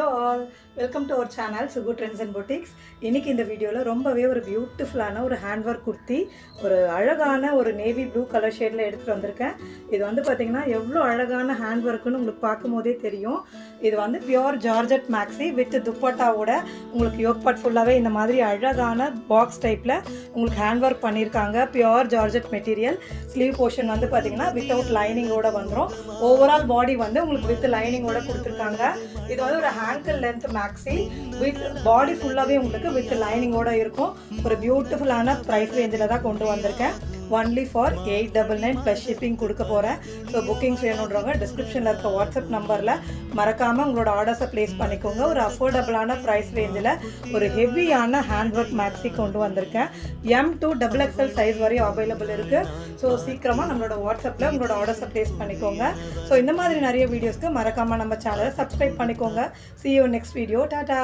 Hello all, welcome to our channel Sugu Trends and Boutiques. இன்னைக்கு இந்த வீடியோல ரொம்பவே ஒரு பியூட்டிஃபுல்லான ஒரு ஹேண்ட் வர்க் குர்த்தி ஒரு அழகான ஒரு நேவி ப்ளூ கலர் ஷேட்ல எடுத்துட்டு வந்திருக்கேன். இது வந்து பாத்தீங்கன்னா எவ்வளவு அழகான ஹேண்ட் வர்க்னு உங்களுக்கு பாக்கும்போதே தெரியும். இது வந்து பியூர் ஜார்ஜெட் மேக்ஸி வித் துப்பட்டாவோட உங்களுக்கு யோக் பார்ட் ஃபுல்லாவே இந்த மாதிரி அழகான பாக்ஸ் டைப்ல உங்களுக்கு ஹேண்ட் வர்க் பண்ணிருக்காங்க. Pure georgette material. Sleeve portion வந்து பாத்தீங்கன்னா வித்தவுட் லைனிங்கோட வந்துரும். ஓவரால் பாடி வந்து உங்களுக்கு வித் லைனிங்கோட கொடுத்திருக்காங்க. இது வந்து ஒரு ஆங்கிள் லென்த் மேக்ஸி வித் பாடி ஃபுல்லாவே உங்களுக்கு வித் லைனிங்கோட இருக்கும். ஒரு பியூட்டிஃபுல்லான பிரைஸ் ரேஞ்சில் தான் கொண்டு வந்திருக்கேன். ஒன்லி ஃபார் 899 ப்ளஸ் ஷிப்பிங் கொடுக்க போகிறேன். ஸோ புக்கிங்ஸ் வேணுன்றவங்க டிஸ்கிரிப்ஷனில் இருக்க வாட்ஸ்அப் நம்பரில் மறக்காமல் உங்களோட ஆர்டர்ஸை ப்ளேஸ் பண்ணிக்கோங்க. ஒரு அஃபோர்டபுளான ப்ரைஸ் ரேஞ்சில் ஒரு ஹெவியான ஹேண்ட் ஒர்க் மேக்ஸி கொண்டு வந்திருக்கேன். M2 XXL சைஸ் வரையும் அவைலபிள் இருக்குது. ஸோ சீக்கிரமாக நம்மளோட வாட்ஸ்அப்பில் உங்களோட ஆர்டர்ஸை ப்ளேஸ் பண்ணிக்கோங்க. ஸோ இந்த மாதிரி நிறைய வீடியோஸ்க்கு மறக்காமல் நம்ம சேனலை சப்ஸ்கிரைப் பண்ணிக்கோங்க. See you next video. Tata.